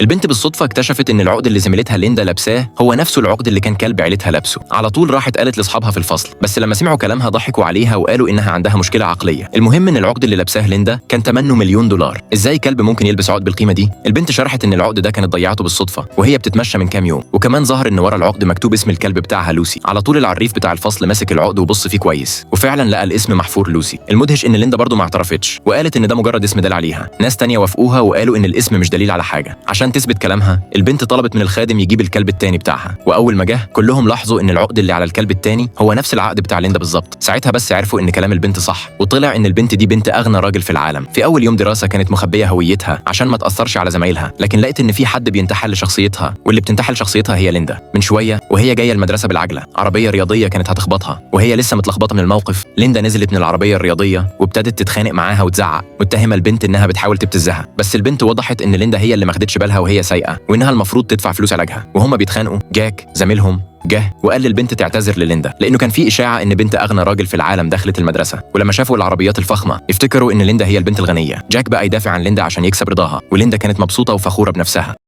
البنت بالصدفه اكتشفت ان العقد اللي زميلتها ليندا لابساه هو نفسه العقد اللي كان كلب عيلتها لابسه. على طول راحت قالت لاصحابها في الفصل، بس لما سمعوا كلامها ضحكوا عليها وقالوا انها عندها مشكله عقليه. المهم ان العقد اللي لابساه ليندا كان ثمنه $1,000,000. ازاي كلب ممكن يلبس عقد بالقيمه دي؟ البنت شرحت ان العقد ده كانت ضيعته بالصدفه وهي بتتمشى من كام يوم، وكمان ظهر ان ورا العقد مكتوب اسم الكلب بتاعها لوسي. على طول العريف بتاع الفصل مسك العقد وبص فيه كويس وفعلا لقى الاسم محفور لوسي. المدهش ان ليندا برضه ما اعترفتش وقالت ان ده مجرد اسم دال عليها. ناس تانية وافقوها وقالوا ان الاسم مش دليل على حاجه. عشان تثبت كلامها البنت طلبت من الخادم يجيب الكلب التاني بتاعها، واول ما جه كلهم لاحظوا ان العقد اللي على الكلب التاني هو نفس العقد بتاع ليندا بالظبط. ساعتها بس عرفوا ان كلام البنت صح، وطلع ان البنت دي بنت اغنى راجل في العالم. في اول يوم دراسه كانت مخبيه هويتها عشان ما تاثرش على زمايلها، لكن لقيت ان في حد بينتحل لشخصيتها، واللي بتنتحل شخصيتها هي ليندا. من شويه وهي جايه المدرسه بالعجله، عربيه رياضيه كانت هتخبطها، وهي لسه متلخبطه من الموقف ليندا نزلت من العربيه الرياضيه وابتدت تتخانق معاها وتزعق، متهمه البنت انها بتحاول تبتزها. بس البنت وضحت ان ليندا هي اللي ما خدتش بالها وهي سايقه، وانها المفروض تدفع فلوس علاجها. وهم بيتخانقوا جاك زميلهم جه وقال للبنت تعتذر لليندا، لانه كان في اشاعه ان بنت اغنى راجل في العالم دخلت المدرسه، ولما شافوا العربيات الفخمه افتكروا ان ليندا هي البنت الغنيه. جاك بقى يدافع عن ليندا عشان يكسب رضاها، وليندا كانت مبسوطه وفخوره بنفسها.